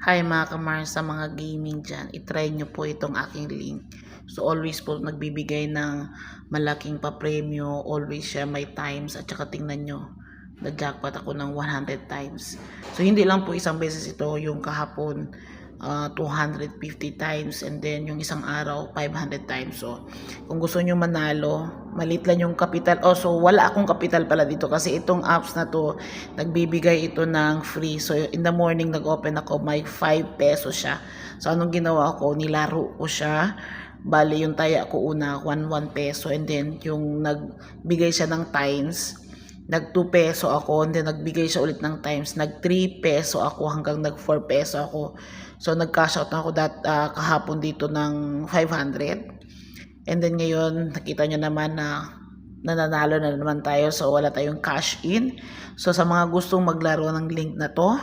Hi mga kamars sa mga gaming dyan, itry nyo po itong aking link. So always po nagbibigay ng malaking pa-premyo, always siya may times at saka tingnan nyo, nag-jackpot ako ng 100 times. So hindi lang po isang beses ito, yung kahapon 250 times and then yung isang araw 500 times. So kung gusto nyo manalo, malit lang yung kapital. So wala akong kapital pala dito kasi itong apps na to nagbibigay ito ng free. So in the morning nag-open ako, may 5 pesos siya. So anong ginawa ko, nilaro ko siya. Bali yung taya ko una 1 peso and then yung nagbigay siya ng times, nag 2 peso ako, and then nagbigay siya ulit ng times, nag 3 peso ako hanggang nag 4 peso ako. So nag-cash out na ako kahapon dito ng 500. And then ngayon nakita nyo naman na nananalo na naman tayo, so wala tayong cash in. So sa mga gustong maglaro ng link na to,